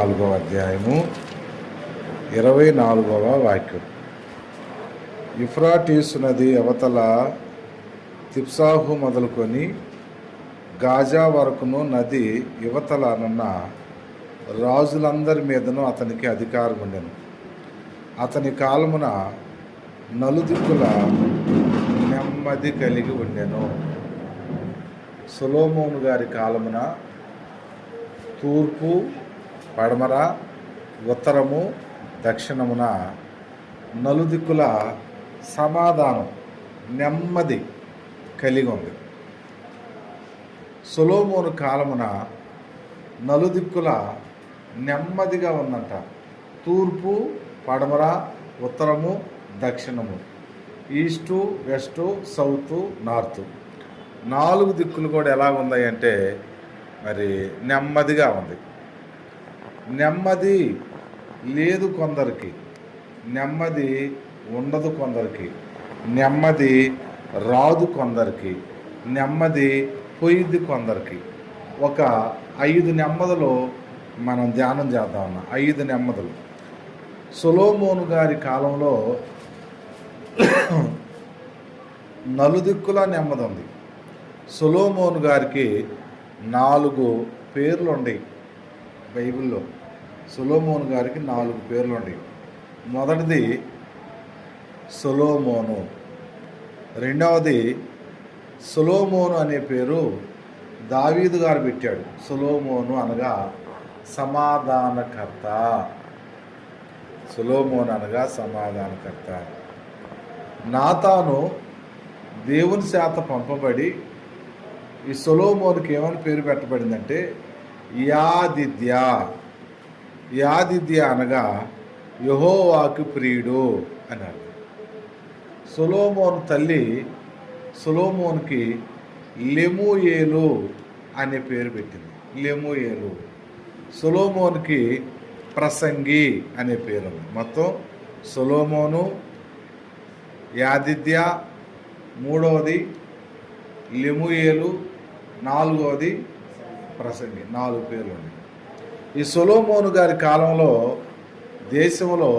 4వ అధ్యాయము 24వ వాక్యం. యూఫ్రాటీసు నది అవతల తిప్సాహు మొదలుకొని గాజా వరకును నది యువతలనున్న రాజులందరి మీదను అతనికి అధికారం ఉండెను. అతని కాలమున నలుదిక్కుల నెమ్మది కలిగి ఉండెను. సొలొమోను గారి కాలమున తూర్పు, పడమర, ఉత్తరము, దక్షిణమున నలుదిక్కుల సమాధానం, నెమ్మది కలిగి ఉంది. సొలొమోను కాలమున నలుదిక్కుల నెమ్మదిగా ఉందంట. తూర్పు, పడమర, ఉత్తరము, దక్షిణము, ఈస్టు, వెస్టు, సౌత్, నార్త్, 4 దిక్కులు కూడా ఎలా ఉన్నాయి అంటే మరి నెమ్మదిగా ఉంది. నెమ్మది లేదు కొందరికి, నెమ్మది ఉండదు కొందరికి, నెమ్మది రాదు కొందరికి, నెమ్మది పోయిద్ది కొందరికి. ఒక 5 నెమ్మదులు మనం ధ్యానం చేద్దామన్న 5 నెమ్మదులు. సొలొమోను గారి కాలంలో నలుదిక్కుల నెమ్మది ఉంది. సొలొమోను గారికి 4 పేర్లు ఉన్నాయి బైబిల్లో. సొలొమోను గారికి 4 పేర్లు ఉన్నాయి. మొదటిది సొలొమోను, రెండవది సొలొమోను అనే పేరు దావీదు గారు పెట్టాడు. సొలొమోను అనగా సమాధానకర్త. సొలొమోను అనగా సమాధానకర్త. నాతాను దేవుని చేత పంపబడి ఈ సొలొమోనుకి ఏమని పేరు పెట్టబడిందంటే యాదిద్య. యాదిద్య అనగా యెహోవాకు ప్రియుడు అని అర్థం. సొలొమోను తల్లి సొలొమోనుకి లెమూయేలు అనే పేరు పెట్టింది. లెమూయేలు. సొలొమోనుకి ప్రసంగి అనే పేరు ఉంది. మొత్తం సొలొమోను, యాదిద్య, మూడవది లెమూయేలు, 4వది ప్రసంగి. 4 పేర్లు ఉన్నాయి. ఈ సొలొమోను గారి కాలంలో దేశంలో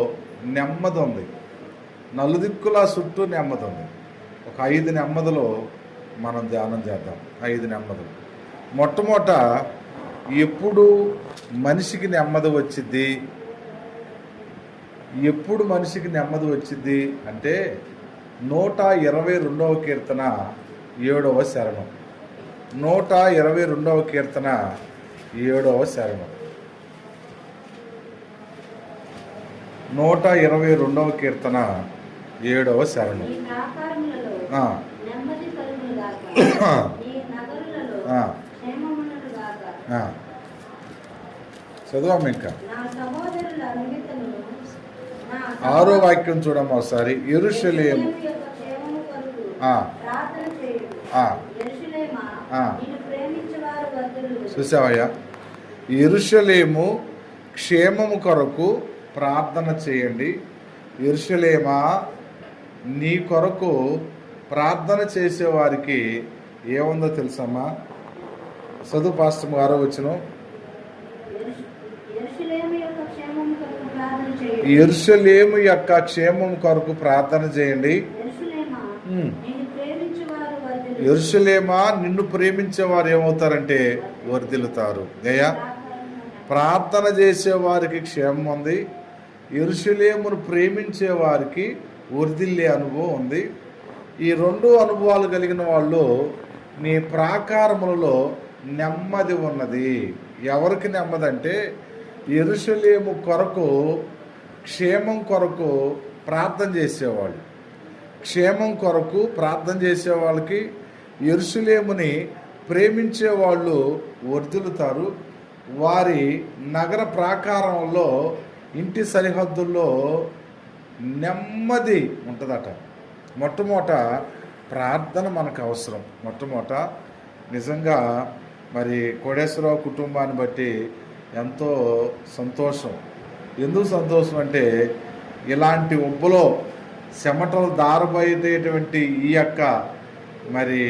నెమ్మది ఉంది. నలుదిక్కుల చుట్టూ నెమ్మది ఉంది. ఒక 5 నెమ్మదులు మనం ధ్యానం చేద్దాం. 5 నెమ్మదులు. మొట్టమొదట ఎప్పుడు మనిషికి నెమ్మది వచ్చింది? ఎప్పుడు మనిషికి నెమ్మది వచ్చింది అంటే 122వ కీర్తన 7వ శరణం. 122వ కీర్తన 7వ శరణం. 122వ కీర్తన 7వ శరణం. చదువాము ఇంకా 6వ వాక్యం చూడమ్మా ఒకసారి. యెరూషలేము చూసావయ్యా. యెరూషలేము క్షేమము కొరకు ప్రార్థన చేయండి. యెరూషలేమా నీ కొరకు ప్రార్థన చేసేవారికి ఏముందో తెలుసమ్మా? చదువు పాస్టర్ 6వ వచనం. యెరూషలేము యొక్క క్షేమం కొరకు ప్రార్థన చేయండి. యెరూషలేమా నిన్ను ప్రేమించేవారు ఏమవుతారంటే వర్ధిల్లుతారు. గయా ప్రార్థన చేసేవారికి క్షేమం ఉంది. యెరూషలేమును ప్రేమించే వారికి వర్ధిల్లే అనుభవం ఉంది. ఈ 2 అనుభవాలు కలిగిన వాళ్ళు నీ ప్రాకారములలో నెమ్మది ఉన్నది. ఎవరికి నెమ్మది అంటే యెరూషలేము కొరకు క్షేమం కొరకు ప్రార్థన చేసేవాళ్ళు. క్షేమం కొరకు ప్రార్థన చేసే వాళ్ళకి, యెరూషలేముని ప్రేమించే వాళ్ళు వర్ధిల్లుతారు. వారి నగర ప్రాకారంలో, ఇంటి సరిహద్దుల్లో నెమ్మది ఉంటుందట. మొట్టమొదట ప్రార్థన మనకు అవసరం. మొట్టమొదట నిజంగా మరి కోడేశ్వరరావు కుటుంబాన్ని బట్టి ఎంతో సంతోషం. ఎందుకు సంతోషం అంటే ఇలాంటి ఉబ్బలో చెమటలు దారబోయేటటువంటి ఈ యొక్క మరి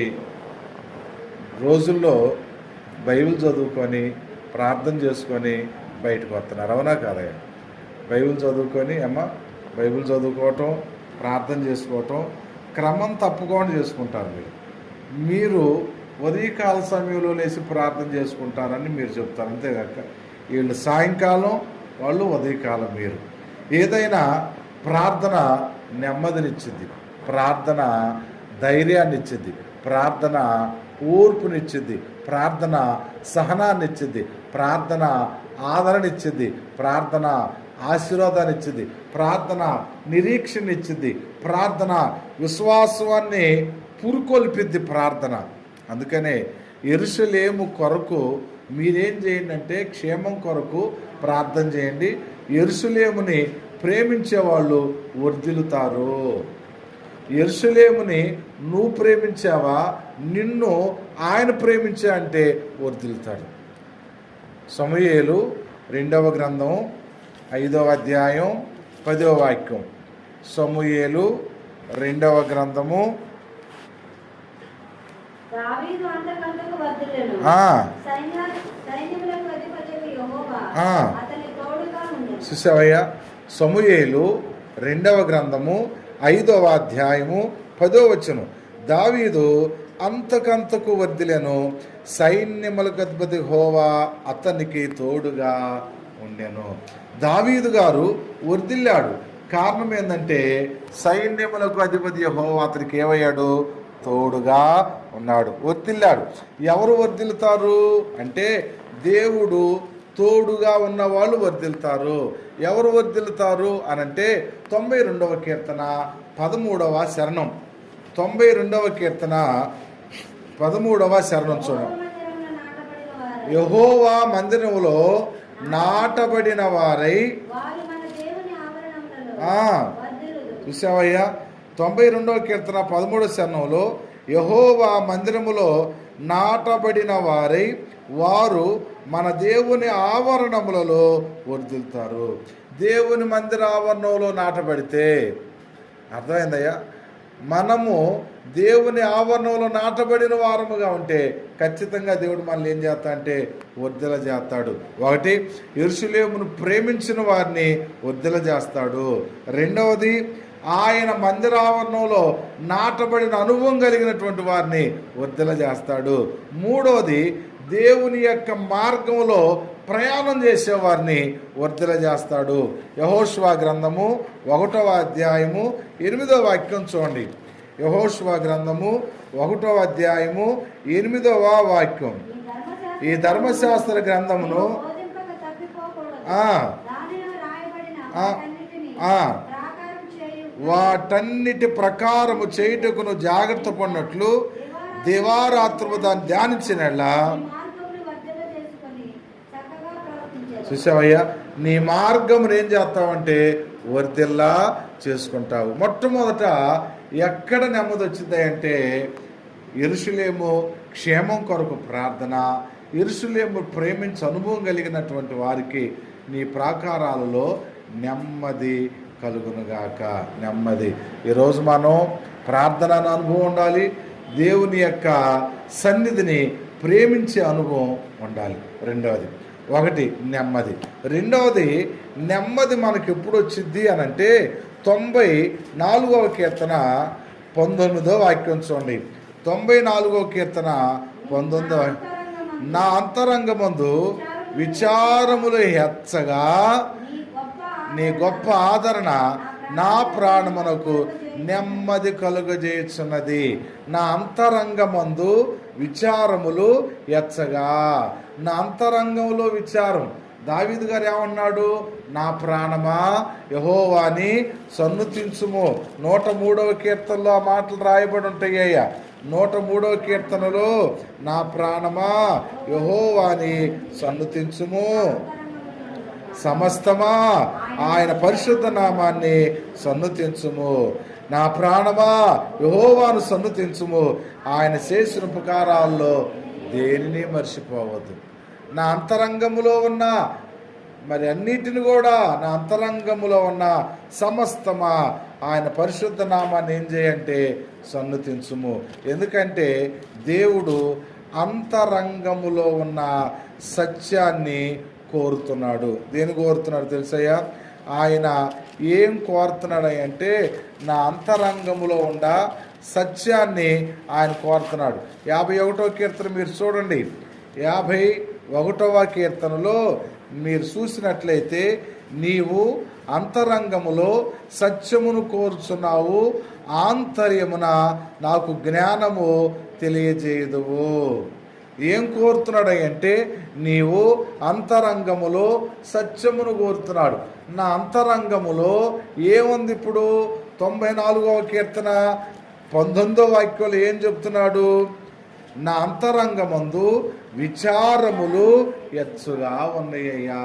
రోజుల్లో బైబిల్ చదువుకొని ప్రార్థన చేసుకొని బయటకు వస్తున్నారు. అవునా కాదయ్యా? బైబిల్ చదువుకొని బైబిల్ చదువుకోవటం, ప్రార్థన చేసుకోవటం క్రమం తప్పకుండా చేసుకుంటారు. మీరు ఉదయకాల సమయంలో లేచి ప్రార్థన చేసుకుంటారని మీరు చెప్తారు. అంతేగాక వీళ్ళు సాయంకాలం, వాళ్ళు ఉదయకాలం. మీరు ఏదైనా ప్రార్థన నెమ్మదినిచ్చింది, ప్రార్థన ధైర్యాన్ని ఇచ్చింది, ప్రార్థన ఓర్పునిచ్చింది, ప్రార్థన సహనాన్ని ఇచ్చింది, ప్రార్థన ఆదరణ ఇచ్చింది, ప్రార్థన ఆశీర్వాదాన్ని ఇచ్చింది, ప్రార్థన నిరీక్షణ ఇచ్చింది, ప్రార్థన విశ్వాసాన్ని పురుకొల్పిద్ది ప్రార్థన. అందుకనే యెరూషలేము కొరకు మీరేం చేయండి అంటే క్షేమం కొరకు ప్రార్థన చేయండి. యెరూషలేముని ప్రేమించేవాళ్ళు వర్ధిల్లుతారు. యెరూషలేముని నువ్వు ప్రేమించావా, నిన్ను ఆయన ప్రేమించా అంటే వర్ధిల్లుతాడు. సమూయేలు 2వ గ్రంథం 5వ అధ్యాయం 10వ వాక్యం. సమూయేలు 2వ గ్రంథము చూసావయ్యా? సమూయేలు 2వ గ్రంథము 5వ అధ్యాయము 10వ వచనం. దావీదు అంతకంతకు వర్ధిలెను, సైన్యములకు అధిపతి యెహోవా అతనికి తోడుగా ఉండెను. దావీదు గారు వర్ధిల్లాడు. కారణం ఏంటంటే సైన్యములకు అధిపతి యెహోవా అతనికి ఏమయ్యాడు? తోడుగా ఉన్నాడు, వర్ధిల్లాడు. ఎవరు వర్ధిల్లుతారు అంటే దేవుడు తోడుగా ఉన్నవాళ్ళు వర్ధిల్లుతారు. ఎవరు వర్ధిల్లుతారు అనంటే 92వ కీర్తన 13వ శరణం. 92వ కీర్తన 13వ శరణం చూడండి. యెహోవా మందిరములో నాటబడిన వారై. చూసావయ్యా? 92వ కీర్తన 13వ శరణంలో యెహోవా మందిరములో నాటబడిన వారై వారు మన దేవుని ఆవరణములలో వర్ధిల్లుతారు. దేవుని మందిర ఆవరణంలో నాటబడితే అర్థమైందయ్యా? మనము దేవుని ఆవరణంలో నాటబడిన వారముగా ఉంటే ఖచ్చితంగా దేవుడు మనల్ని ఏం చేస్తా అంటే వర్ధిల్ల చేస్తాడు. ఒకటి, యెరూషలేమును ప్రేమించిన వారిని వర్ధిల్ల చేస్తాడు. రెండవది, ఆయన మందిరావరణంలో నాటబడిన అనుభవం కలిగినటువంటి వారిని వర్ధిల్ల చేస్తాడు. మూడవది, దేవుని యొక్క మార్గంలో ప్రయాణం చేసేవారిని వర్ధిల్ల చేస్తాడు. యెహోషువ గ్రంథము 1వ అధ్యాయము 8వ వాక్యం చూడండి. యెహోషువ గ్రంథము 1వ అధ్యాయము 8వ వాక్యం. ఈ ధర్మశాస్త్ర గ్రంథమును వాటన్నిటి ప్రకారము చేయుటకును జాగ్రత్త పడినట్లు దివారాత్రము దాన్ని ధ్యానించినలా. చూసావయ్యా? నీ మార్గం ఏం చేస్తావంటే వర్ధిల్లా చేసుకుంటావు. మొట్టమొదట ఎక్కడ నెమ్మది వచ్చిందంటే యెరూషలేము క్షేమం కొరకు ప్రార్థన. యెరూషలేము ప్రేమించి అనుభవం కలిగినటువంటి వారికి నీ ప్రాకారాలలో నెమ్మది కలుగునుగాక. నెమ్మది. ఈరోజు మనం ప్రార్థన అనుభవం ఉండాలి, దేవుని యొక్క సన్నిధిని ప్రేమించే అనుభవం ఉండాలి. రెండవది, ఒకటి నెమ్మది. రెండవది, నెమ్మది మనకి ఎప్పుడు వచ్చింది అని అంటే 94వ కీర్తన 19వ వాక్యం చూడండి. 94వ కీర్తన 19వ. నా అంతరంగమందు విచారములు హెచ్చగా నీ గొప్ప ఆదరణ నా ప్రాణమునకు నెమ్మది కలుగజేయుచున్నది. నా అంతరంగమందు విచారములు ఎచ్చగా. నా అంతరంగంలో విచారం. దావీదు గారు ఏమన్నాడు? నా ప్రాణమా యెహోవాని సన్నుతించుము. 103వ కీర్తనలో ఆ మాటలు రాయబడి ఉంటాయ్యా. 103వ కీర్తనలో నా ప్రాణమా యెహోవాని సన్నుతించుము, సమస్తమా ఆయన పరిశుద్ధ నామాన్ని సన్నుతించుము. నా ప్రాణమా యెహోవాను సన్నుతించుము, ఆయన చేసిన ఉపకారాల్లో దేనిని మర్చిపోవద్దు. నా అంతరంగములో ఉన్న మరి అన్నిటిని కూడా, నా అంతరంగములో ఉన్న సమస్తమా ఆయన పరిశుద్ధ నామాన్ని ఏం చేయంటే సన్నుతించుము. ఎందుకంటే దేవుడు అంతరంగములో ఉన్న సత్యాన్ని కోరుతున్నాడు. దేని కోరుతున్నాడు తెలుసయ్యా? ఆయన ఏం కోరుతున్నాడు అంటే నా అంతరంగములో ఉన్న సత్యాన్ని ఆయన కోరుతున్నాడు. 51వ కీర్తన మీరు చూడండి. 51వ కీర్తనలో మీరు చూసినట్లయితే, నీవు అంతరంగములో సత్యమును కోరుచున్నావు, ఆంతర్యమున నాకు జ్ఞానము తెలియజేయదువు. ఏం కోరుతున్నాడు అంటే నీవు అంతరంగములో సత్యమును కోరుతున్నాడు. నా అంతరంగములో ఏముంది? ఇప్పుడు 94వ కీర్తన 19వ వాక్యంలో ఏం చెప్తున్నాడు? నా అంతరంగమందు విచారములు ఎచ్చుగా ఉన్నాయ్యా.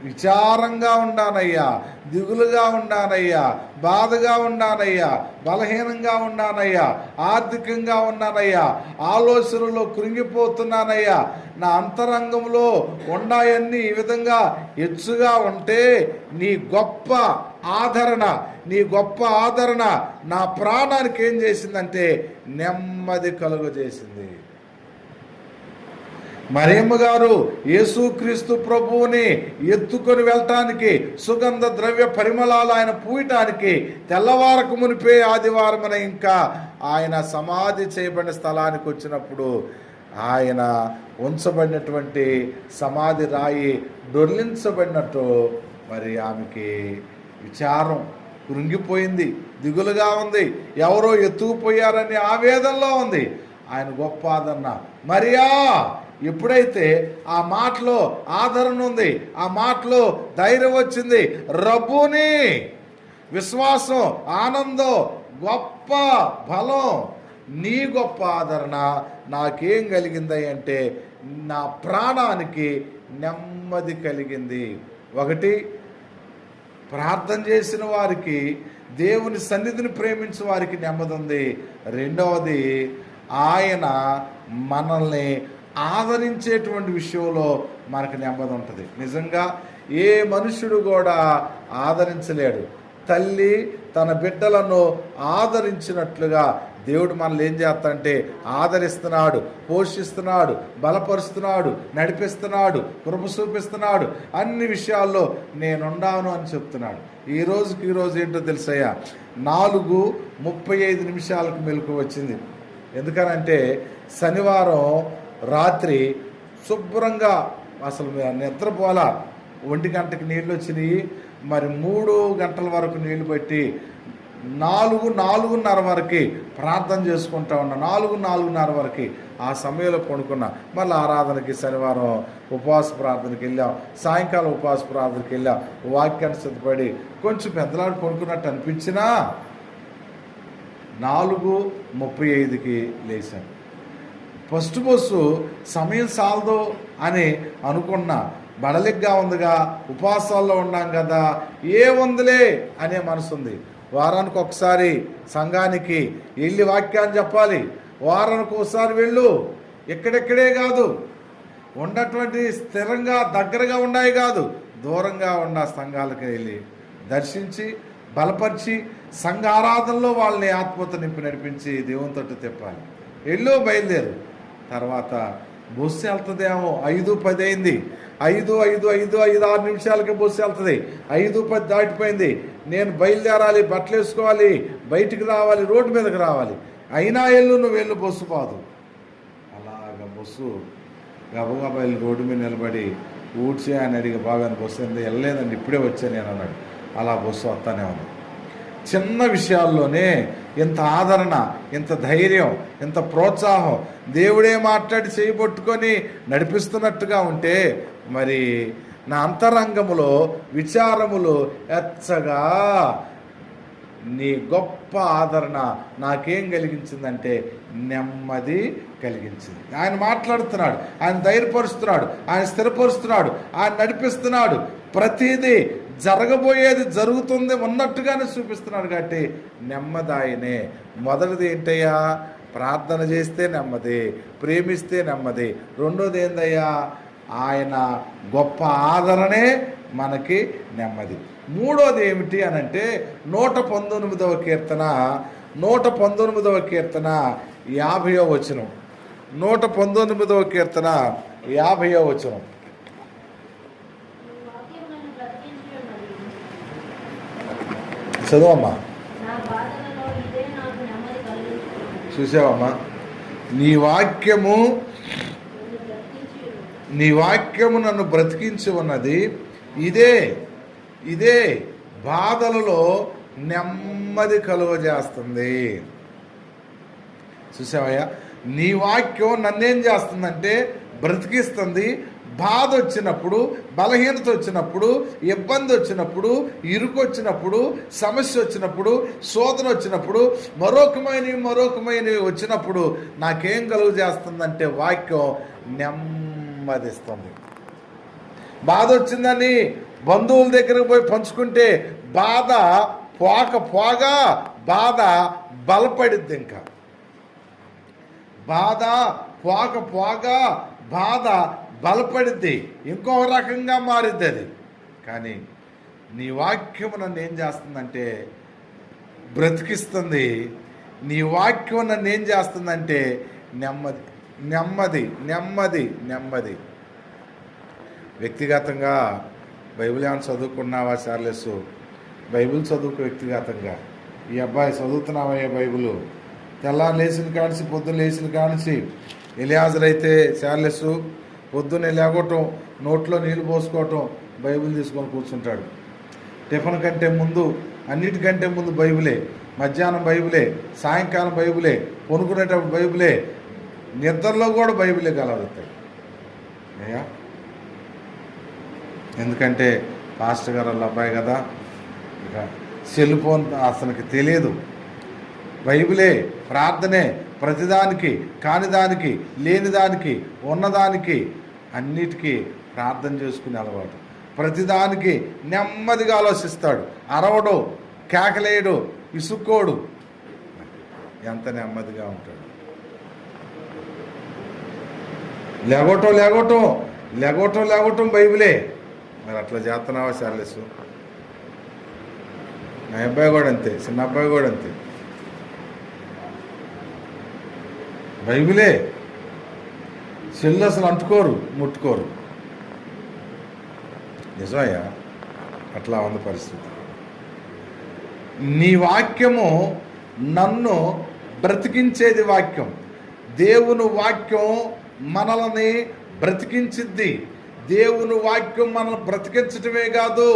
విచారంగా ఉన్నానయ్యా, దిగులుగా ఉన్నానయ్యా, బాధగా ఉన్నానయ్యా, బలహీనంగా ఉన్నానయ్యా, ఆర్థికంగా ఉన్నానయ్యా, ఆలోచనలో కృంగిపోతున్నానయ్యా. నా అంతరంగంలో ఉన్నాయన్నీ ఈ విధంగా ఎచ్చుగా ఉంటే నీ గొప్ప ఆదరణ నా ప్రాణానికి ఏం చేసిందంటే నెమ్మది కలుగజేసింది. మరియమ్మ గారు యేసుక్రీస్తు ప్రభువుని ఎత్తుకొని వెళ్ళటానికి, సుగంధ ద్రవ్య పరిమళాలు ఆయన పూయటానికి తెల్లవారకు మునిపే ఆదివారమున ఇంకా ఆయన సమాధి చేయబడిన స్థలానికి వచ్చినప్పుడు ఆయన ఉంచబడినటువంటి సమాధి రాయి దొర్లించబడినట్టు మరి ఆమెకి విచారం కృంగిపోయింది, దిగులుగా ఉంది, ఎవరో ఎత్తుకుపోయారని ఆవేదనలో ఉంది. ఆయన గొప్ప ఆదరణ. మరియా ఎప్పుడైతే ఆ మాటలో ఆదరణ ఉంది, ఆ మాటలో ధైర్యం వచ్చింది, రబ్బూని విశ్వాసం, ఆనందం, గొప్ప బలం, నీ గొప్ప ఆదరణ నాకేం కలిగింది అంటే నా ప్రాణానికి నెమ్మది కలిగింది. ఒకటి, ప్రార్థన చేసిన వారికి, దేవుని సన్నిధిని ప్రేమించిన వారికి నెమ్మది ఉంది. రెండవది, ఆయన మనల్ని ఆదరించేటువంటి విషయంలో మనకు నెమ్మది ఉంటుంది. నిజంగా ఏ మనుషుడు కూడా ఆదరించలేడు. తల్లి తన బిడ్డలను ఆదరించినట్లుగా దేవుడు మనల్ని ఏం చేస్తాడంటే ఆదరిస్తున్నాడు, పోషిస్తున్నాడు, బలపరుస్తున్నాడు, నడిపిస్తున్నాడు, కృప చూపిస్తున్నాడు. అన్ని విషయాల్లో నేనుండాను అని చెప్తున్నాడు. ఈరోజు ఏంటో తెలుసయ్యా, 4:35 మెలకు వచ్చింది. ఎందుకనంటే శనివారం రాత్రి శుభ్రంగా అసలు నిద్రపోలా. 1 గంటకి నీళ్ళు వచ్చినాయి, మరి 3 గంటల వరకు నీళ్లు పెట్టి 4:30 వరకు ప్రార్థన చేసుకుంటా ఉన్నా. 4:30 వరకు ఆ సమయంలో పడుకున్నా. మళ్ళీ ఆరాధనకి శనివారం ఉపవాస ప్రార్థనకి వెళ్ళాం, సాయంకాలం ఉపవాస ప్రార్థనకి వెళ్ళాం. వాక్యాన్ని సిద్ధపడి కొంచెం పెద్దలాడు పడుకున్నట్టు అనిపించినా 4:35కి లేచాను. ఫస్ట్ బస్సు సమయం సాలదు అని అనుకున్నా. బడలిగ్గా ఉందిగా, ఉపవాసాల్లో ఉన్నాం కదా, ఏముందిలే అనే మనసు ఉంది. వారానికి ఒకసారి సంఘానికి వెళ్ళి వాక్యాన్ని చెప్పాలి. వారానికి ఒకసారి వెళ్ళు. ఎక్కడెక్కడే కాదు, ఉన్నటువంటి స్థిరంగా దగ్గరగా ఉన్నాయి కాదు, దూరంగా ఉన్న సంఘాలకు వెళ్ళి దర్శించి బలపరిచి సంఘ ఆరాధనలో వాళ్ళని ఆత్మతో నింపి నడిపించి దేవునితో తిప్పాలి. బయలుదేరు. తర్వాత బస్సు వెళ్తుందేమో 5:10 అయింది. 5:06 నిమిషాలకి బస్సు వెళ్తుంది. 5:10 దాటిపోయింది. నేను బయలుదేరాలి, బట్టలు వేసుకోవాలి, బయటికి రావాలి, రోడ్డు మీదకి రావాలి. అయినా నువ్వు వెళ్ళు, బస్సు పోదు. అలాగ బస్సు గబగబా వెళ్ళి రోడ్డు మీద నిలబడి ఊడ్చే అని అడిగి, బాగా బస్సు ఎందుకు వెళ్ళలేదండి, ఇప్పుడే వచ్చాను నేను అన్నాడు. అలా బస్సు వస్తానే ఉంది. చిన్న విషయాల్లోనే ఇంత ఆదరణ, ఇంత ధైర్యం, ఇంత ప్రోత్సాహం, దేవుడే మాట్లాడి చేయబట్టుకొని నడిపిస్తున్నట్టుగా ఉంటే మరి నా అంతరంగములో విచారములు ఎచ్చగా నీ గొప్ప ఆదరణ నాకేం కలిగించిందంటే నెమ్మది కలిగించింది. ఆయన మాట్లాడుతున్నాడు, ఆయన ధైర్యపరుస్తున్నాడు, ఆయన స్థిరపరుస్తున్నాడు, ఆయన నడిపిస్తున్నాడు. ప్రతిదీ జరగబోయేది జరుగుతుంది ఉన్నట్టుగానే చూపిస్తున్నాడు. కాబట్టి నెమ్మది ఆయనే. మొదటిది ఏంటయ్యా? ప్రార్థన చేస్తే నెమ్మది, ప్రేమిస్తే నెమ్మది. రెండోది ఏందయ్యా? ఆయన గొప్ప ఆదరణే మనకి నెమ్మది. మూడోది ఏమిటి అనంటే 119వ కీర్తన 119వ కీర్తన 50వ వచనం. 119వ కీర్తన 50వ వచనం. చదువమ్మా. చూసావమ్మా, నీ వాక్యము నన్ను బ్రతికించి ఉన్నది. ఇదే బాధలలో నెమ్మది కలుగజేస్తుంది. చూసావయ్యా, నీ వాక్యం నన్నేం చేస్తుందంటే బ్రతికిస్తుంది. బాధ వచ్చినప్పుడు, బలహీనత వచ్చినప్పుడు, ఇబ్బంది వచ్చినప్పుడు, ఇరుకు వచ్చినప్పుడు, సమస్య వచ్చినప్పుడు, శోధన వచ్చినప్పుడు, మరొకమైనవి వచ్చినప్పుడు నాకేం కలుగు చేస్తుందంటే వాక్యం నెమ్మదిస్తుంది. బాధ వచ్చిందని బంధువుల దగ్గరకు పోయి పంచుకుంటే బాధ పోగా బాధ బలపడిద్ది. ఇంకా బాధ పోగా బాధ బలపడిద్ది, ఇంకో రకంగా మారిద్ది అది. కానీ నీ వాక్యము నన్ను ఏం చేస్తుందంటే బ్రతికిస్తుంది. నీ వాక్యం నన్ను ఏం చేస్తుందంటే నెమ్మది. వ్యక్తిగతంగా బైబిల్ ఏమైనా చదువుకున్నావా చార్లెస్? బైబిల్ చదువుకు వ్యక్తిగతంగా. ఈ అబ్బాయి చదువుతున్నావయ్యా బైబిల్? తెల్లారు లేచిన కానిసి, పొద్దున్న లేచిన కానిసి. ఎలియాజర్ అయితే చార్లెస్ పొద్దున్న లేగటం, నోట్లో నీళ్ళు పోసుకోవటం, బైబిల్ తీసుకొని కూర్చుంటాడు. టిఫిన్ కంటే ముందు, అన్నిటికంటే ముందు బైబిలే. మధ్యాహ్నం బైబిలే, సాయంకాలం బైబిలే, కొనుక్కునేటప్పుడు బైబిలే, నిద్రలో కూడా బైబిలే కలవరుతాయి అయ్యా. ఎందుకంటే పాస్టర్ గారు వాళ్ళ అబ్బాయి కదా, ఇక సెల్ ఫోన్ అతనికి తెలియదు. బైబిలే, ప్రార్థనే, ప్రతిదానికి, కానిదానికి, లేనిదానికి, ఉన్నదానికి అన్నిటికీ ప్రార్థన చేసుకునే అలవాటు. ప్రతిదానికి నెమ్మదిగా ఆలోచిస్తాడు. అరవడు, కేకలేయడు, విసుక్కోడు. ఎంత నెమ్మదిగా ఉంటాడు. లేగోటం బైబిలే. మరి అట్లా చేస్తున్నావా చార్లెస్? నా అబ్బాయి కూడా అంతే, చిన్న అబ్బాయి కూడా అంతే. బైబిలే. సెల్లు అసలు అంటుకోరు, ముట్టుకోరు. నిజమయ్యా, అట్లా ఉంది పరిస్థితి. నీ వాక్యము నన్ను బ్రతికించేది. వాక్యం, దేవుని వాక్యం మనల్ని బ్రతికించిద్ది. దేవుని వాక్యం మనల్ని బ్రతికించటమే కాదు,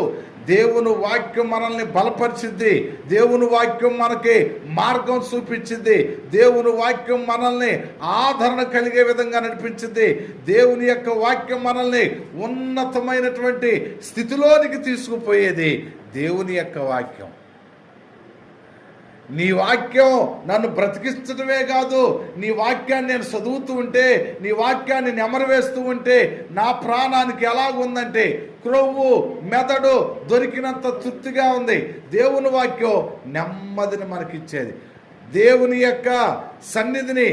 దేవుని వాక్యం మనల్ని బలపరిచిద్ది. దేవుని వాక్యం మనకి మార్గం చూపించింది. దేవుని వాక్యం మనల్ని ఆదరణ కలిగే విధంగా నడిపించింది. దేవుని యొక్క వాక్యం మనల్ని ఉన్నతమైనటువంటి స్థితిలోనికి తీసుకుపోయేది దేవుని యొక్క వాక్యం. నీ వాక్యం నన్ను బ్రతికించడమే కాదు, నీ వాక్యాన్ని నేను చదువుతూ ఉంటే, నీ వాక్యాన్ని నెమరవేస్తూ ఉంటే నా ప్రాణానికి ఎలాగుందంటే క్రొవ్వు, మెదడు దొరికినంత తృప్తిగా ఉంది. దేవుని వాక్యం నెమ్మదిని మనకిచ్చేది. దేవుని యొక్క సన్నిధిని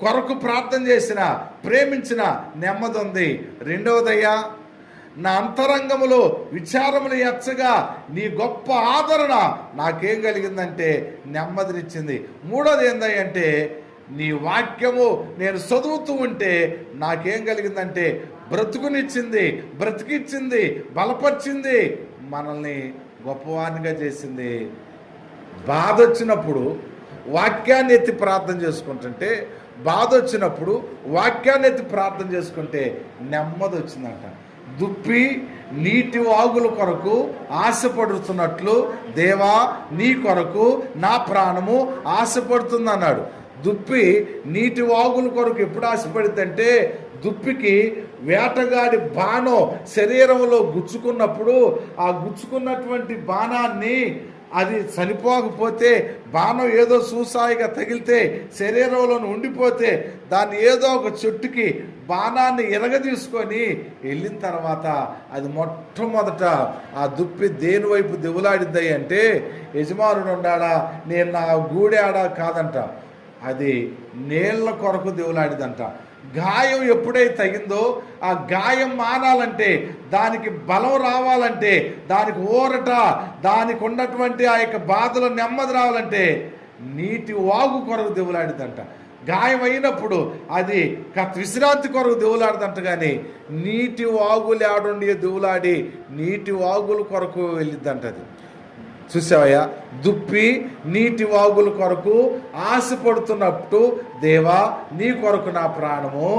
కొరకు ప్రార్థన చేసిన, ప్రేమించిన నెమ్మది ఉంది. రెండవదయ్యా, నా అంతరంగములో విచారములు ఎచ్చగా నీ గొప్ప ఆదరణ నాకేం కలిగిందంటే నెమ్మదినిచ్చింది. మూడోది ఏందంటే నీ వాక్యము నేను చదువుతూ ఉంటే నాకేం కలిగిందంటే బ్రతుకునిచ్చింది, బ్రతికిచ్చింది, బలపరిచింది, మనల్ని గొప్పవానిగా చేసింది. బాధ వచ్చినప్పుడు వాక్యాన్ని ఎత్తి ప్రార్థన చేసుకుంటుంటే, బాధ వచ్చినప్పుడు వాక్యాన్ని ఎత్తి ప్రార్థన చేసుకుంటే నెమ్మది వచ్చిందంట. దుప్పి నీటి వాగుల కొరకు ఆశపడుతున్నట్లు దేవా నీ కొరకు నా ప్రాణము ఆశపడుతుంది అన్నాడు. దుప్పి నీటి వాగుల కొరకు ఎప్పుడు ఆశపడుతుందంటే, దుప్పికి వేటగాడి బాణం శరీరంలో గుచ్చుకున్నప్పుడు ఆ గుచ్చుకున్నటువంటి బాణాన్ని అది చనిపోకపోతే, బాణం ఏదో సూసాయిగా తగిలితే శరీరంలో ఉండిపోతే దాన్ని ఏదో ఒక చెట్టుకి బాణాన్ని ఎరగదీసుకొని వెళ్ళిన తర్వాత అది మొట్టమొదట ఆ దుప్పి దేని వైపు దిగులాడిద్దాయి అంటే యజమానుడు ఉండాడా, నేను నా గూడాడా కాదంట, అది నీళ్ల కొరకు దిగులాడిదంట. గాయం ఎప్పుడైతే తగిందో ఆ గాయం మానాలంటే, దానికి బలం రావాలంటే, దానికి ఊరట, దానికి ఉన్నటువంటి ఆ యొక్క బాధలో నెమ్మది రావాలంటే నీటి వాగు కొరకు దిగులాడిదంట. గాయం అయినప్పుడు అది విశ్రాంతి కొరకు దిగులాడదంట. కానీ నీటి వాగులు ఆడుండి దిగులాడి నీటి వాగుల కొరకు వెళ్ళిద్దంట. అది చూసావయ్యా, దుప్పి నీటి వాగుల కొరకు ఆశపడుతున్నట్టు దేవా నీ కొరకు నా ప్రాణము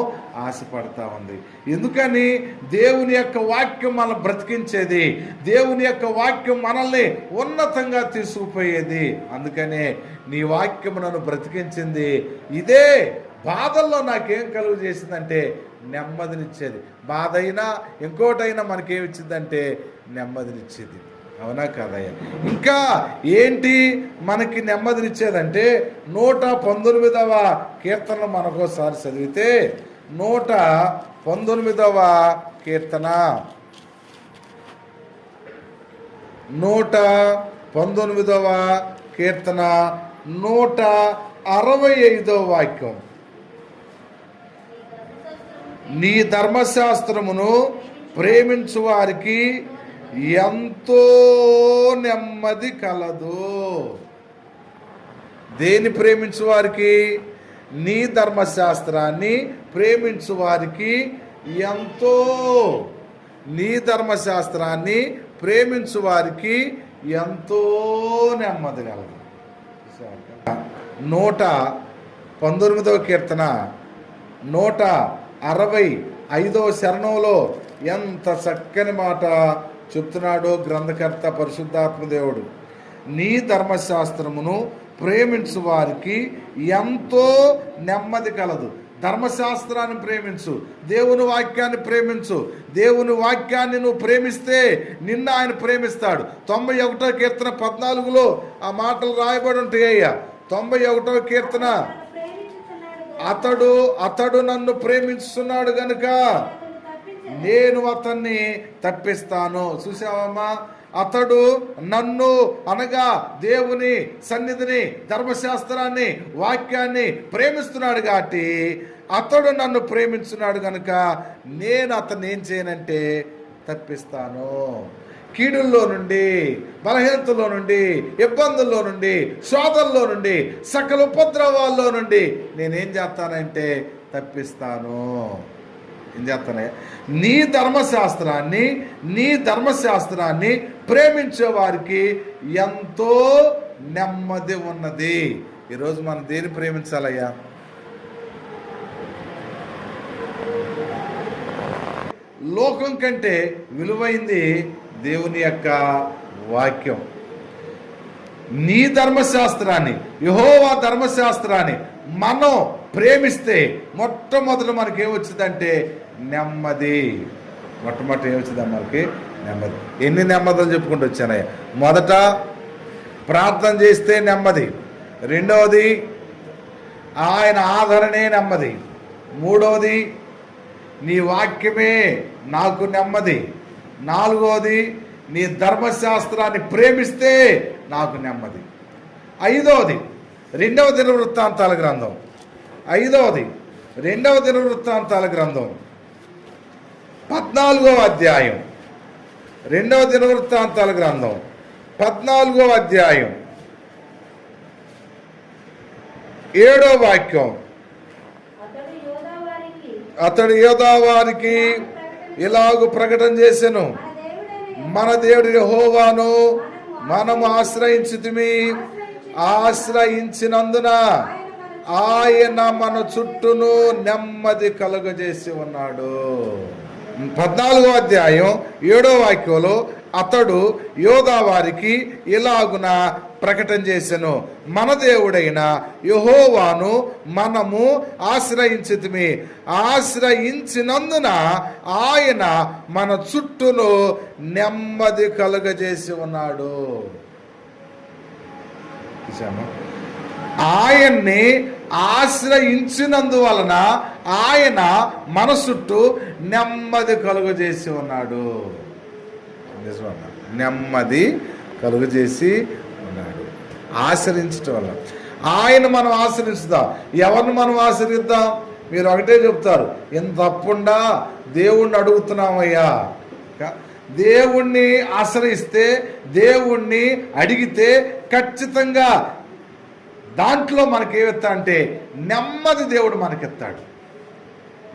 ఆశపడతా ఉంది. ఎందుకని? దేవుని యొక్క వాక్యం మనల్ని బ్రతికించేది, దేవుని యొక్క వాక్యం మనల్ని ఉన్నతంగా తీసుకుపోయేది. అందుకనే నీ వాక్యం నన్ను బ్రతికించింది. ఇదే బాధల్లో నాకేం కలుగు చేసిందంటే నెమ్మదినిచ్చేది. బాధ అయినా ఇంకోటైనా మనకేమిచ్చిందంటే నెమ్మదినిచ్చేది. అవునా కదయ్య? ఇంకా ఏంటి మనకి నెమ్మదినిచ్చేదంటే 119వ కీర్తన మనకోసారి చదివితే 119వ కీర్తన 119వ కీర్తన 165వ వాక్యం. నీ ధర్మశాస్త్రమును ప్రేమించు వారికి ఎంతో నెమ్మది కలదు. దేని ప్రేమించు వారికి? నీ ధర్మశాస్త్రాన్ని ప్రేమించు వారికి ఎంతో, నీ ధర్మశాస్త్రాన్ని ప్రేమించు వారికి ఎంతో నెమ్మది కలదు. 119వ కీర్తన 165వ శరణంలో ఎంత చక్కని మాట చెప్తున్నాడో గ్రంథకర్త పరిశుద్ధాత్మ దేవుడు. నీ ధర్మశాస్త్రమును ప్రేమించు వారికి ఎంతో నెమ్మది కలదు. ధర్మశాస్త్రాన్ని ప్రేమించు, దేవుని వాక్యాన్ని ప్రేమించు. దేవుని వాక్యాన్ని నువ్వు ప్రేమిస్తే నిన్ను ఆయన ప్రేమిస్తాడు. 91వ కీర్తన 14లో ఆ మాటలు రాయబడి ఉంటాయ్యా. 91వ కీర్తన, అతడు నన్ను ప్రేమిస్తున్నాడు గనుక నేను అతన్ని తప్పిస్తాను. చూసావమ్మా, అతడు నన్ను అనగా దేవుని సన్నిధిని, ధర్మశాస్త్రాన్ని, వాక్యాన్ని ప్రేమిస్తున్నాడు కాబట్టి అతడు నన్ను ప్రేమిస్తున్నాడు కనుక నేను అతన్ని ఏం చేయనంటే తప్పిస్తాను. కీడుల్లో నుండి, బలహీనతలో నుండి, ఇబ్బందుల్లో నుండి, శోధనలో నుండి, సకల ఉపద్రవాల్లో నుండి నేనేం చేస్తానంటే తప్పిస్తాను. ఏం చేస్తానే? నీ ధర్మశాస్త్రాన్ని ప్రేమించే వారికి ఎంతో నెమ్మది ఉన్నది. ఈరోజు మనం దేన్ని ప్రేమించాలయ్యా? లోకం కంటే విలువైంది దేవుని యొక్క వాక్యం. నీ ధర్మశాస్త్రాన్ని, యెహోవా ధర్మశాస్త్రాన్ని మనం ప్రేమిస్తే మొట్టమొదట మనకి ఏమొచ్చిందంటే నెమ్మది. మొట్టమొదటి ఏమొచ్చిందా మనకి? నెమ్మది. ఎన్ని నెమ్మదులు చెప్పుకుంటూ వచ్చానయ్యా? మొదట ప్రార్థన చేస్తే నెమ్మది, రెండవది ఆయన ఆదరణే నెమ్మది, మూడవది నీ వాక్యమే నాకు నెమ్మది, నాలుగవది నీ ధర్మశాస్త్రాన్ని ప్రేమిస్తే నాకు నెమ్మది, ఐదవది రెండవ దినవృత్తాంతాల గ్రంథం, రెండవ దినవృత్తాంతాల గ్రంథం 14వ అధ్యాయం, రెండవ దినవృత్తాంతాల గ్రంథం 14వ అధ్యాయం 7వ వాక్యం. అతడు యోదావారికి ఇలాగు ప్రకటన చేసెను, మన దేవుడు యెహోవాను మనము ఆశ్రయించినందున ఆయన మన చుట్టూను నెమ్మది కలుగజేసి ఉన్నాడు. 14వ అధ్యాయం 7వ వాక్యంలో అతడు యోదావారికి ఇలాగున ప్రకటన చేసెను, మన దేవుడైన యెహోవాను మనము ఆశ్రయించినందున ఆయన మన చుట్టూను నెమ్మది కలుగజేసి ఉన్నాడు. ఆయన్ని ఆశ్రయించినందువలన ఆయన మన చుట్టూ నెమ్మది కలుగజేసి ఉన్నాడు. నిజమన్నా, నెమ్మది కలుగజేసి ఉన్నాడు. ఆశ్రయించటం వల్ల ఆయన మనం ఆశ్రయిస్తాం. ఎవరిని మనం ఆశ్రయిద్దాం? మీరు ఒకటే చెప్తారు, ఎంత తప్పుండా దేవుణ్ణి అడుగుతున్నామయ్యా. దేవుణ్ణి ఆశ్రయిస్తే, దేవుణ్ణి అడిగితే ఖచ్చితంగా దాంట్లో మనకేమిస్తా అంటే నెమ్మది దేవుడు మనకిస్తాడు.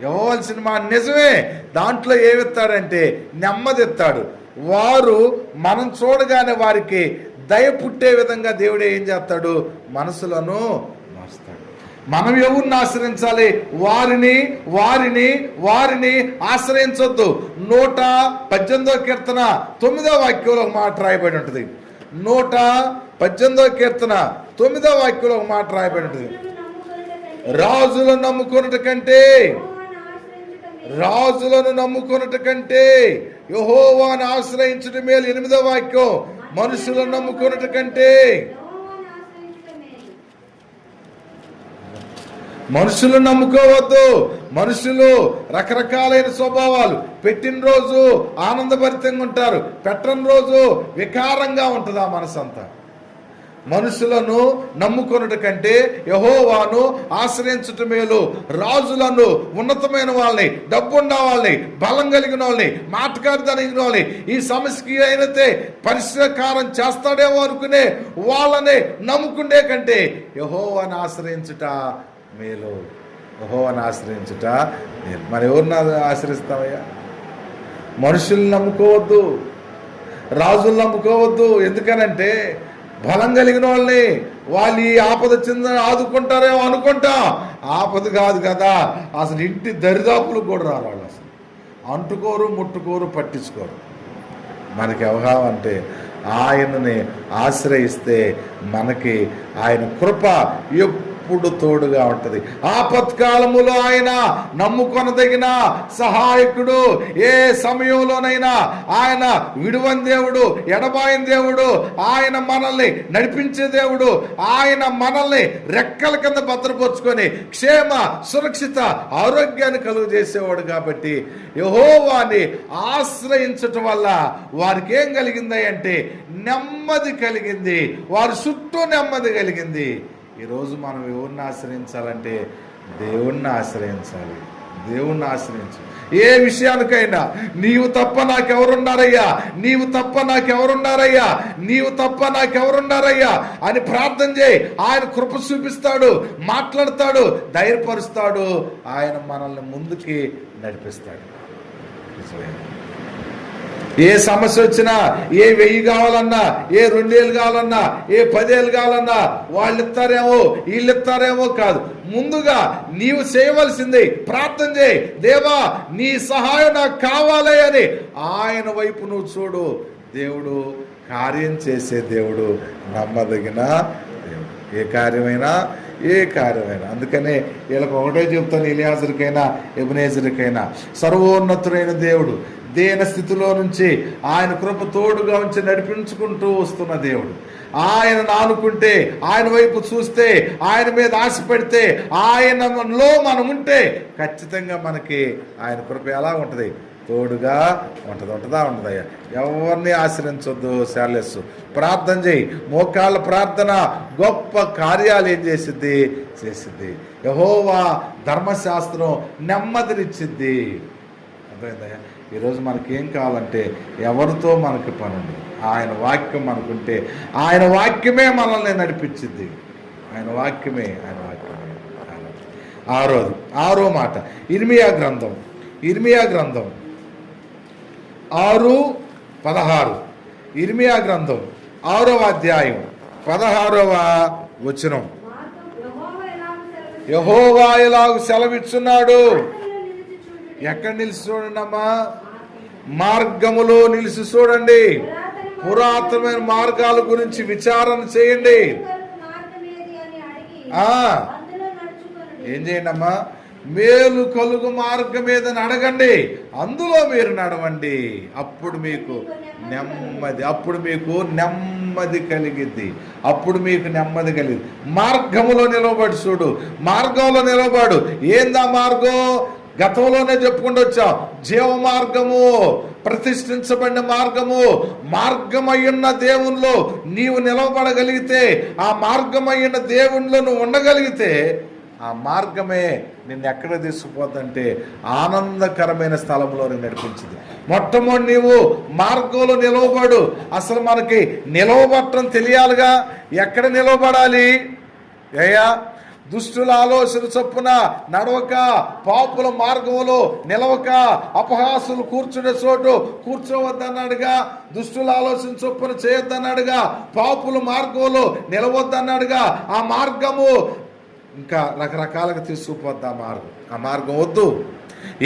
ఇవ్వవలసిన మా నిజమే, దాంట్లో ఏమిస్తాడంటే నెమ్మది ఇస్తాడు. వారు మనం చూడగానే వారికి దయ పుట్టే విధంగా దేవుడే ఏం చేస్తాడు, మనసులను మారుస్తాడు. మనం ఎవరిని ఆశ్రయించాలి, వారిని వారిని వారిని ఆశ్రయించొద్దు. 118వ కీర్తన 9వ వాక్యంలో ఒక మాట రాయబడి ఉంటుంది. 118వ కీర్తన 9వ వాక్యంలో ఒక మాట రాయబడి ఉంటుంది. రాజులను నమ్ముకొనుట కంటే, రాజులను నమ్ముకొనుట కంటే యెహోవాను ఆశ్రయించుట మేలు. 8వ వాక్యం, మనుషులను నమ్ముకొనుట కంటే. మనుషులు నమ్ముకోవద్దు. మనుషులు రకరకాలైన స్వభావాలు, పెట్టిన రోజు ఆనందభరితంగా ఉంటారు, పెట్టని రోజు వికారంగా ఉంటుంది ఆ మనసంతా. మనుషులను నమ్ముకొనుట కంటే యెహోవాను ఆశ్రయించుట మేలు. రాజులను, ఉన్నతమైన వాళ్ళని, డబ్బున్న వాళ్ళని, బలం కలిగిన వాళ్ళని, మాటకారి కలిగిన వాళ్ళని, ఈ సమస్యకి అయినతే పరిష్కారం చేస్తాడేమో అనుకునే వాళ్ళని నమ్ముకునే కంటే యెహోవాను ఆశ్రయించుట మేలు. యెహోవాను ఆశ్రయించుట మేలు. మరి ఎవరిని ఆశ్రయిస్తామయ్యా? మనుషుల్ని నమ్ముకోవద్దు, రాజులు నమ్ముకోవద్దు. ఎందుకనంటే బలం కలిగిన వాళ్ళని, వాళ్ళు ఈ ఆపద చెంద ఆదుకుంటారేమో అనుకుంటా. ఆపద కాదు కదా, అసలు ఇంటి దరిదాపులు కూడా రారు వాళ్ళు. అసలు అంటుకోరు, ముట్టుకోరు, పట్టించుకోరు. మనకి అవగాహన అంటే ఆయనని ఆశ్రయిస్తే మనకి ఆయన కృప ఎప్పుడు తోడుగా ఉంటుంది. ఆపత్కాలములో ఆయన నమ్ముకొనదగిన సహాయకుడు. ఏ సమయంలోనైనా ఆయన విడువని దేవుడు, ఎడబాయిన దేవుడు, ఆయన మనల్ని నడిపించే దేవుడు. ఆయన మనల్ని రెక్కల కింద భద్రపరుచుకొని క్షేమ సురక్షిత ఆరోగ్యాన్ని కలుగు చేసేవాడు. కాబట్టి యెహోవాని ఆశ్రయించటం వల్ల వారికి ఏం కలిగింది అంటే నెమ్మది కలిగింది. వారి చుట్టూ నెమ్మది కలిగింది. ఈరోజు మనం ఎవరిని ఆశ్రయించాలంటే దేవుణ్ణి ఆశ్రయించాలి. దేవుణ్ణి ఆశ్రయించు. ఏ విషయానికైనా నీవు తప్ప నాకెవరున్నారయ్యా, నీవు తప్ప నాకెవరున్నారయ్యా, నీవు తప్ప నాకెవరున్నారయ్యా అని ప్రార్థన చేయి. ఆయన కృప చూపిస్తాడు, మాట్లాడతాడు, ధైర్యపరుస్తాడు. ఆయన మనల్ని ముందుకి నడిపిస్తాడు. ఏ సమస్య వచ్చినా, ఏ 1000 కావాలన్నా, ఏ 2000 కావాలన్నా, ఏ 10,000 కావాలన్నా వాళ్ళు ఇస్తారేమో వీళ్ళు ఇస్తారేమో కాదు. ముందుగా నీవు చేయవలసింది ప్రార్థన చేయి. దేవా నీ సహాయం నాకు కావాలి అని ఆయన వైపు నువ్వు చూడు. దేవుడు కార్యం చేసే దేవుడు, నమ్మదగిన దేవుడు. ఏ కార్యమైనా అందుకనే వీళ్ళకి ఒకటే చెప్తాను, ఎలియాజరుకైనా ఎబెనేజరుకైనా సర్వోన్నతుడైన దేవుడు దేన స్థితిలో నుంచి ఆయన కృప తోడుగా ఉంచి నడిపించుకుంటూ వస్తున్న దేవుడు. ఆయన ఆనుకుంటే, ఆయన వైపు చూస్తే, ఆయన మీద ఆశ పెడితే, ఆయనలో మనం ఉంటే ఖచ్చితంగా మనకి ఆయన కృప ఎలా ఉంటుంది, తోడుగా ఉంటుంది. ఉంటుందయ్యా. ఎవరిని ఆశ్రయించొద్దు. శాలెస్ ప్రార్థన చేయి. మోకాళ్ళ ప్రార్థన గొప్ప కార్యాలు ఏం చేసిద్ది. యెహోవా ధర్మశాస్త్రం నెమ్మదినిచ్చిద్ది. అర్థమైందయ్యా. ఈరోజు మనకేం కావాలంటే ఎవరితో మనకి పని ఉంది, ఆయన వాక్యం మనకుంటే ఆయన వాక్యమే మనల్ని నడిపించింది. ఆయన వాక్యమే. ఆరో మాట ఇర్మియా గ్రంథం 6:16. ఇర్మియా గ్రంథం 6వ అధ్యాయం 16వ వచనం. యెహోవా ఎలాగూ సెలవిచ్చున్నాడు. ఎక్కడ నిలిచి చూడండి అమ్మా, మార్గములో నిలిచి చూడండి. పురాతనమైన మార్గాల గురించి విచారణ చేయండి. ఏం చేయండి అమ్మా, మేలు కలుగు మార్గం ఏదని అడగండి, అందులో మీరు నడవండి. అప్పుడు మీకు నెమ్మది కలిగిద్ది. మార్గములో నిలబడి చూడు. మార్గంలో నిలబడు. ఏందా మార్గం? గతంలోనే చెప్పుకుంటూ వచ్చాం. జీవ మార్గము, ప్రతిష్ఠించబడిన మార్గమయ్యున్న దేవునిలో నీవు నిలబడగలిగితే, ఆ మార్గమయ్యున్న దేవునిలో నువ్వు ఉండగలిగితే, ఆ మార్గమే నిన్ను ఎక్కడ తీసుకుపోతుందంటే ఆనందకరమైన స్థలంలో నడిపించింది. మొట్టమొదటి నీవు మార్గంలో నిలవబడు. అసలు మనకి నిలవబడటం తెలియాలిగా. ఎక్కడ నిలవబడాలి? దుష్టుల ఆలోచన చొప్పున నడవక, పాపుల మార్గంలో నిలవక, అపహాసులు కూర్చునే చోటు కూర్చోవద్దన్నాడుగా, దుష్టుల ఆలోచన చొప్పున చేయొద్దన్నాడుగా, పాపుల మార్గంలో నిలవద్దన్నాడుగా. ఆ మార్గము ఇంకా రకరకాలుగా తీసుకుపోద్ది. ఆ మార్గం వద్దు.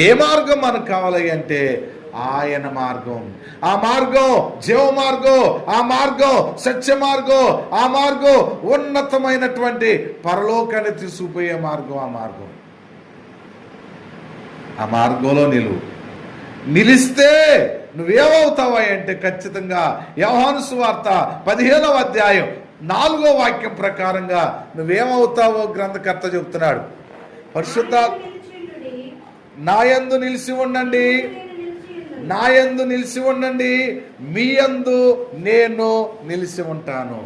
ఏ మార్గం మనకు కావాలి అంటే ఆయన మార్గం. ఆ మార్గం జీవ మార్గం, ఆ మార్గం సత్య మార్గం, ఆ మార్గం ఉన్నతమైనటువంటి పరలోకాన్ని తీసుకుపోయే మార్గం. ఆ మార్గంలో నిలిస్తే నువ్వేమవుతావా అంటే ఖచ్చితంగా యోహాను సువార్త 15వ అధ్యాయం 4వ వాక్యం ప్రకారంగా నువ్వేమవుతావో గ్రంథకర్త చెబుతున్నాడు. పరిశుద్ధ నాయందు నిలిచి ఉండండి, నాయందు నిలిచి ఉండండి, మీ యందు నేను నిలిచి ఉంటాను.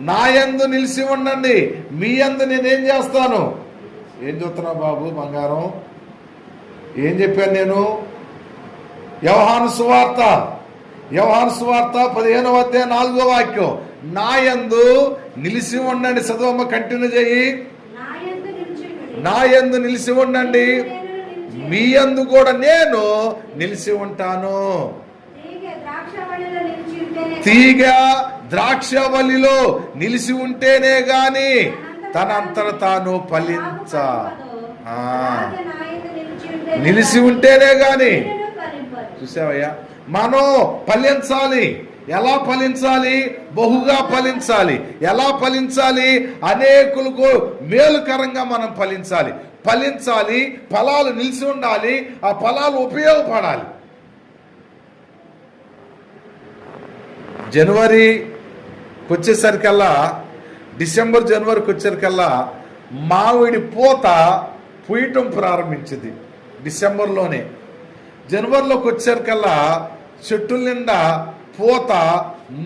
నాయందు నిలిచి ఉండండి, మీ యందు నేనేం చేస్తాను. ఏం చూస్తున్నావు బాబు బంగారం? ఏం చెప్పాను నేను? యోహాను సువార్త 15వ అధ్యాయం 4వ వాక్యం. నాయందు నిలిచి ఉండండి. చదువమ్మ, కంటిన్యూ చేయి. నాయందు నిలిచి ఉండండి, మీ యందు కూడా నేను నిలిచి ఉంటాను. తీగ ద్రాక్షవల్లిలో నిలిచి ఉంటేనే గాని తనంతట తాను నిలిచి ఉంటేనే గాని. చూసావయ్యా, మనం ఫలించాలి. ఎలా ఫలించాలి? బహుగా ఫలించాలి. ఎలా ఫలించాలి? అనేకులకు మేలుకరంగా మనం ఫలించాలి. ఫలాలు నిలిచి ఉండాలి. ఆ ఫలాలు ఉపయోగపడాలి. డిసెంబర్ జనవరికి వచ్చేసరికల్లా మామిడి పూత పూయటం ప్రారంభించింది. డిసెంబర్లోనే. జనవరిలోకి వచ్చేసరికల్లా చెట్టుల నిండా పూత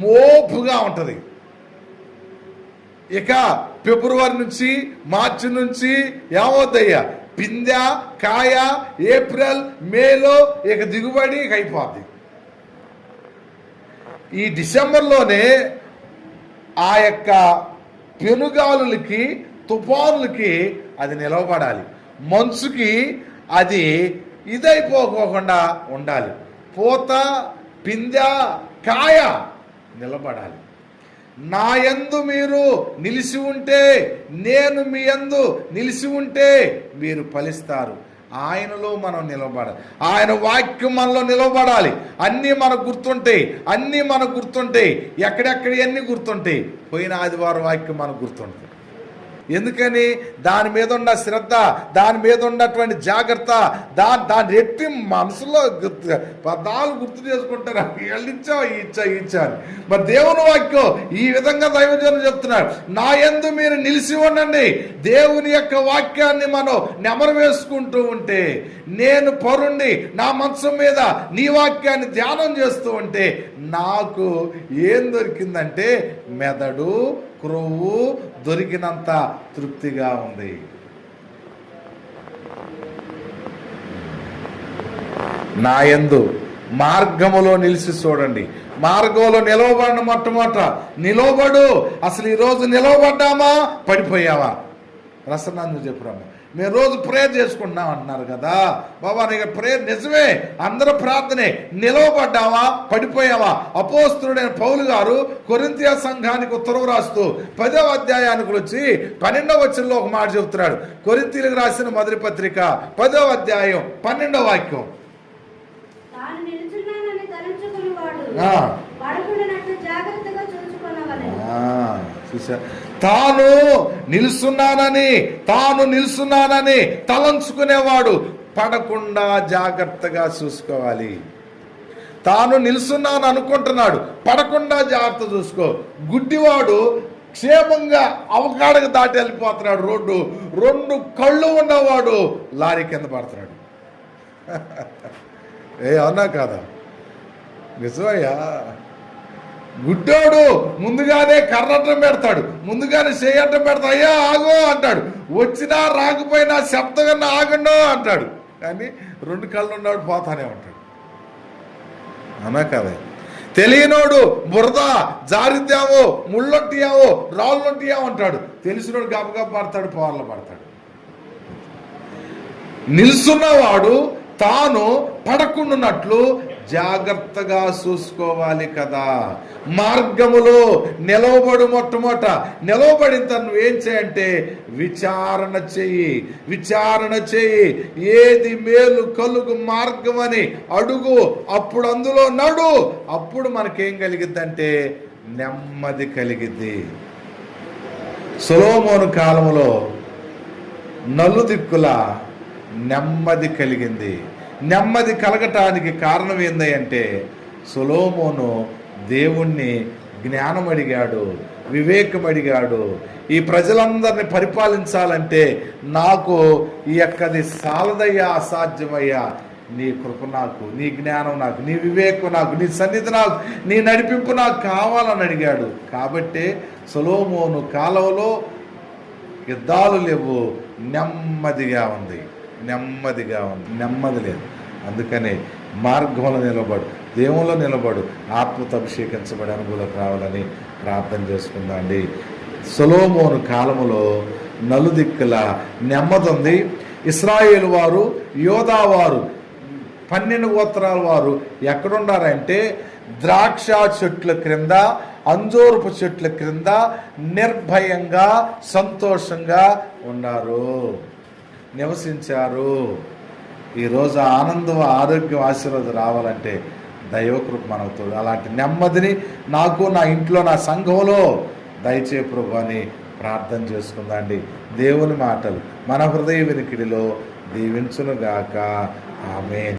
మోపుగా ఉంటుంది. ఇక ఫిబ్రవరి నుంచి మార్చి నుంచి ఏమవుద్దయ్యా, పిందె కాయ ఏప్రిల్ మేలో ఇక దిగుబడి ఇక అయిపోద్ది. ఈ డిసెంబర్లోనే ఆ యొక్క పెనుగాలులకి తుఫానులకి అది నిలవబడాలి. మంచుకి అది ఇదైపోకుండా ఉండాలి. పూత పిందె కాయ నిలబడాలి. నా యందు మీరు నిలిచి ఉంటే, నేను మీ యందు నిలిచి ఉంటే మీరు ఫలిస్తారు. ఆయనలో మనం నిలబడాలి. ఆయన వాక్యం మనలో నిలబడాలి. అన్నీ మనకు గుర్తుంటాయి. ఎక్కడెక్కడ అన్నీ గుర్తుంటాయి. పోయిన ఆదివారం వాక్యం మనకు గుర్తుంటుంది. ఎందుకని? దాని మీద ఉన్న శ్రద్ధ, దాని మీద ఉన్నటువంటి జాగ్రత్త, దాని రెట్టి మనసులో పదాలు గుర్తు చేసుకుంటారు. ఇచ్చారు. మరి దేవుని వాక్యం ఈ విధంగా దైవజనులు చెప్తున్నారు. నా యందు మీరు నిలిచి ఉండండి. దేవుని యొక్క వాక్యాన్ని మనం నెమరు వేసుకుంటూ ఉంటే, నేను పరుండి నా మనసు మీద నీ వాక్యాన్ని ధ్యానం చేస్తూ ఉంటే నాకు ఏం దొరికిందంటే మెదడు, క్రొవ్వు దొరికినంత తృప్తిగా ఉంది. నా యందు మార్గములో నిలిచి చూడండి. మార్గంలో నిలవబడిన మొట్టమొదట నిలవబడు. అసలు ఈరోజు నిలవబడ్డామా, పడిపోయావా? రసనా నువ్వు చెప్పురామ్మా. మేము రోజు ప్రేయర్ చేసుకుంటున్నాం అంటున్నారు కదా బాబా. నీకు ప్రేయర్ నిజమే, అందరూ ప్రార్థనే. నిలవబడ్డావా, పడిపోయావా? అపోస్తలుడైన పౌలు గారు కొరింథీ సంఘానికి ఉత్తరం రాస్తూ 10వ అధ్యాయానికి వచ్చి 12వ వచనంలో ఒక మాట చెబుతున్నాడు. కొరింథీలకు రాసిన మొదటి పత్రిక 10వ అధ్యాయం 12వ వాక్యం. చూసా, తాను నిలుస్తున్నానని తలంచుకునేవాడు పడకుండా జాగ్రత్తగా చూసుకోవాలి. తాను నిలుస్తున్నాను అనుకుంటున్నాడు, పడకుండా జాగ్రత్త చూసుకో. గుడ్డివాడు క్షేమంగా అవకాడకు దాటి వెళ్ళిపోతున్నాడు రోడ్డు. 2 కళ్ళు ఉన్నవాడు లారీ కింద పడుతున్నాడు. అవునా కాదా? నిజమయ్యా. గుడ్డోడు ముందుగానే కర్రటం పెడతాడు, ముందుగానే చేయటం పెడతాడు. అయ్యా ఆగో అంటాడు. వచ్చినా రాకపోయినా శబ్దంగా ఆగండో అంటాడు. కానీ 2 కళ్ళు ఉన్నాడు పోతానే ఉంటాడు. అవునా కదా? తెలియనోడు బురద జారిద్దామో ముళ్ళొట్టియావో రాళ్ళొట్టియావో అంటాడు. తెలిసినోడు గబగబ పడతాడు, పోర్ల పడతాడు. నిల్చున్నవాడు తాను పడకుండానట్లు జాగ్రత్తగా చూసుకోవాలి కదా. మార్గములో నిలవబడు, మొట్టమొదట నిలవబడిన తను నువ్వేం చేయంటే విచారణ చెయ్యి. ఏది మేలు కలుగు మార్గం అని అడుగు, అప్పుడు అందులో నడు. అప్పుడు మనకేం కలిగిద్దంటే నెమ్మది కలిగిద్ది. సొలొమోను కాలంలో నలుదిక్కుల నెమ్మది కలిగింది. నెమ్మది కలగటానికి కారణం ఏందంటే సొలొమోను దేవుణ్ణి జ్ఞానం అడిగాడు, వివేకం అడిగాడు. ఈ ప్రజలందరినీ పరిపాలించాలంటే నాకు ఈ యొక్కది సాలదయ్యా, అసాధ్యమయ్యా, నీ కృప నాకు, నీ జ్ఞానం నాకు, నీ వివేకం నాకు, నీ సన్నిధి నాకు, నీ నడిపింపు నాకు కావాలని అడిగాడు. కాబట్టి సొలొమోను కాలంలో యుద్ధాలు లేవు, నెమ్మదిగా ఉంది. నెమ్మది లేదు. అందుకనే మార్గంలో నిలబడు, దేవుల్లో నిలబడు, ఆత్మతో అభిషేకించబడి అనుభూలకు రావాలని ప్రార్థన చేసుకుందాం అండి. సొలొమోను కాలములో నలుదిక్కుల నెమ్మది ఉంది. ఇశ్రాయేలు వారు, యోధా వారు, 12 గోత్రాల వారు ఎక్కడున్నారంటే ద్రాక్ష చెట్ల క్రింద, అంజూరపు చెట్ల క్రింద నిర్భయంగా సంతోషంగా ఉన్నారు, నివసించారు. ఈరోజు ఆనందం, ఆరోగ్యం, ఆశీర్వాదం రావాలంటే దైవకృప మనకు. అలాంటి నెమ్మదిని నాకు, నా ఇంట్లో, నా సంఘంలో దయచే ప్రభు అని ప్రార్థన చేసుకుందాండి. దేవుని మాటలు మన హృదయ వినికిడిలో దీవించునుగాక. ఆమేన్.